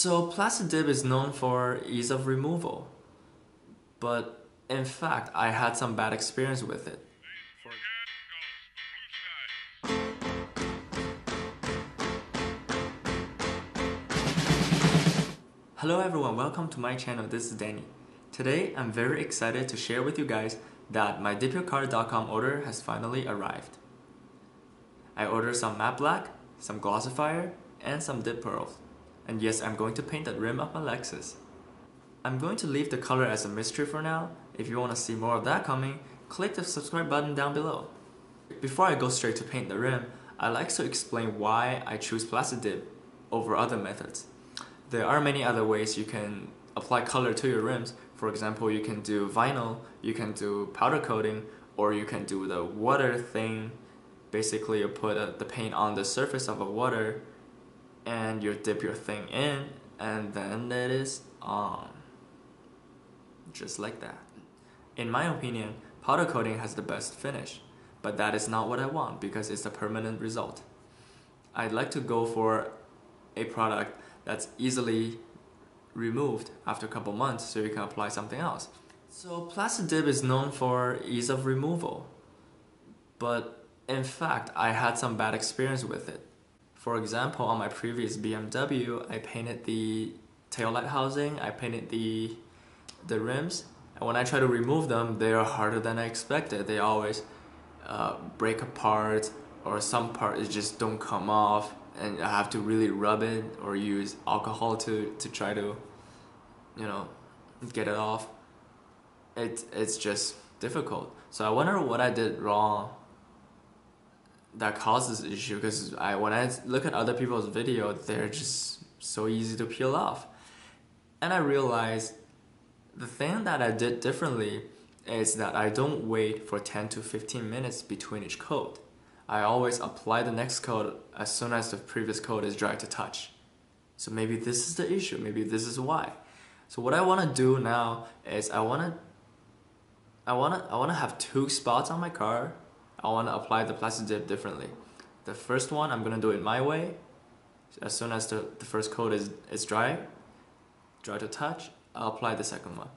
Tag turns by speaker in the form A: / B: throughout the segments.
A: So Plastic Dip is known for ease of removal, but in fact I had some bad experience with it. Hello everyone, welcome to my channel. This is Danny. Today I'm very excited to share with you guys that my dipyourcar.com order has finally arrived. I ordered some matte black, some glossifier, and some dip pearls. And yes, I'm going to paint the rim of my Lexus. I'm going to leave the color as a mystery for now. If you want to see more of that coming, click the subscribe button down below. Before I go straight to paint the rim, I'd like to explain why I choose Plastic Dip over other methods. There are many other ways you can apply color to your rims. For example, you can do vinyl, you can do powder coating, or you can do the water thing. Basically, you put the paint on the surface of a water and you dip your thing in, and then it is on. Just like that. In my opinion, powder coating has the best finish, but that is not what I want because it's a permanent result. I'd like to go for a product that's easily removed after a couple months so you can apply something else. So Plastic Dip is known for ease of removal, but in fact I had some bad experience with it. For example, on my previous BMW, I painted the taillight housing, I painted the rims, and when I try to remove them, they are harder than I expected. They always break apart, or some parts just don't come off, and I have to really rub it or use alcohol to try to, get it off. It's just difficult. So I wonder what I did wrong that causes this issue, because when I look at other people's video, they're just so easy to peel off. And I realized the thing that I did differently is that I don't wait for 10 to 15 minutes between each coat. I always apply the next coat as soon as the previous coat is dry to touch. So maybe this is the issue, maybe this is why. So what I want to do now is I want to have two spots on my car. I want to apply the Plastic Dip differently. The first one, I'm going to do it my way. As soon as the first coat is dry to touch, I'll apply the second one.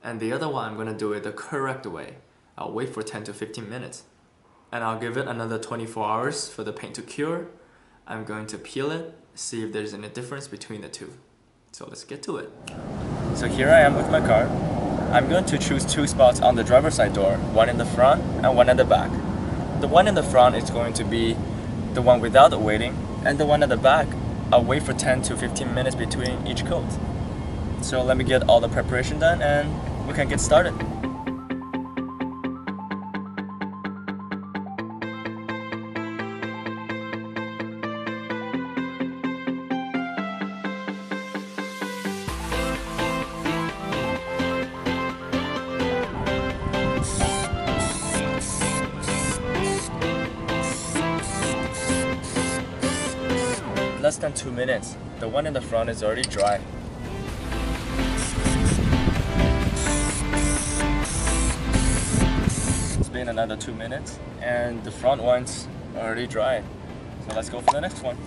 A: And the other one, I'm going to do it the correct way. I'll wait for 10 to 15 minutes. And I'll give it another 24 hours for the paint to cure. I'm going to peel it, see if there's any difference between the two. So let's get to it. So here I am with my car. I'm going to choose two spots on the driver's side door, one in the front and one at the back. The one in the front is going to be the one without the waiting, and the one at the back, I'll wait for 10 to 15 minutes between each coat. So let me get all the preparation done and we can get started. Less than 2 minutes. The one in the front is already dry. It's been another 2 minutes and the front one's already dry. So let's go for the next one.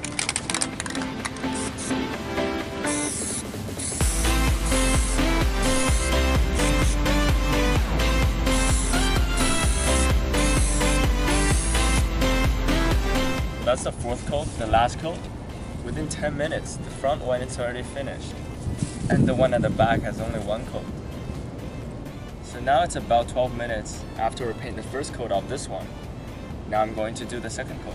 A: That's the fourth coat, the last coat. Within 10 minutes, the front one is already finished. And the one at the back has only one coat. So now it's about 12 minutes after we paint the first coat of this one. Now I'm going to do the second coat.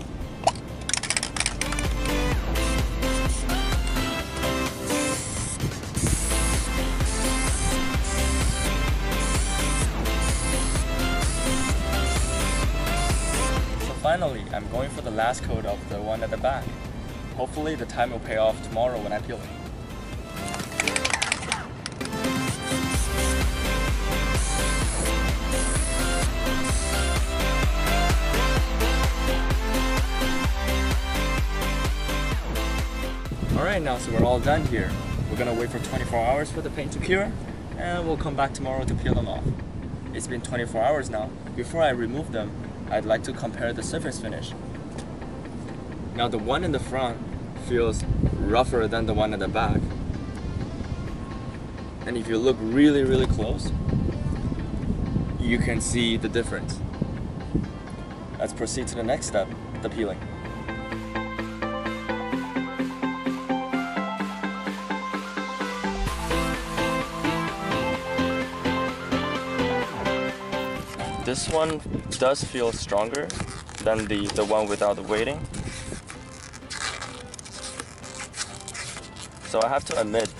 A: So finally, I'm going for the last coat of the one at the back. Hopefully the time will pay off tomorrow when I peel it. Alright, now so we're all done here. We're gonna wait for 24 hours for the paint to cure, and we'll come back tomorrow to peel them off. It's been 24 hours now. Before I remove them, I'd like to compare the surface finish. Now the one in the front feels rougher than the one at the back. And if you look really close, you can see the difference. Let's proceed to the next step, the peeling. This one does feel stronger than the one without the weighting. So I have to admit,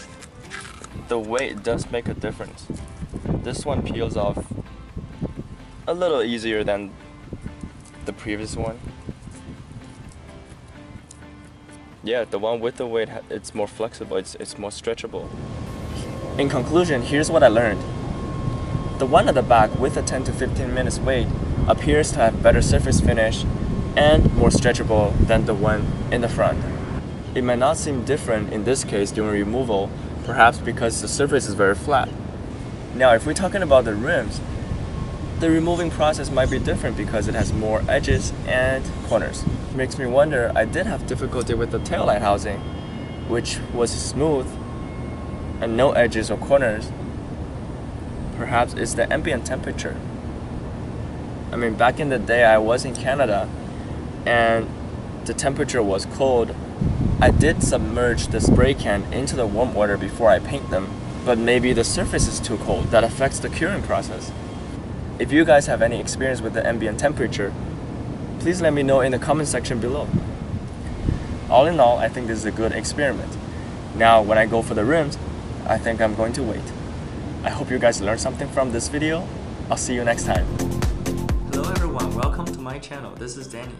A: the weight does make a difference. This one peels off a little easier than the previous one. Yeah, the one with the weight, it's more flexible, it's more stretchable. In conclusion, here's what I learned. The one at the back with a 10 to 15 minutes wait appears to have better surface finish and more stretchable than the one in the front. It might not seem different in this case during removal, perhaps because the surface is very flat. Now if we're talking about the rims, the removing process might be different because it has more edges and corners. Makes me wonder, I did have difficulty with the taillight housing, which was smooth and no edges or corners. Perhaps it's the ambient temperature. I mean, back in the day I was in Canada and the temperature was cold. I did submerge the spray can into the warm water before I paint them, but maybe the surface is too cold. That affects the curing process. If you guys have any experience with the ambient temperature, please let me know in the comment section below. All in all, I think this is a good experiment. Now, when I go for the rims, I think I'm going to wait. I hope you guys learned something from this video. I'll see you next time. Hello everyone, welcome to my channel. This is Danny.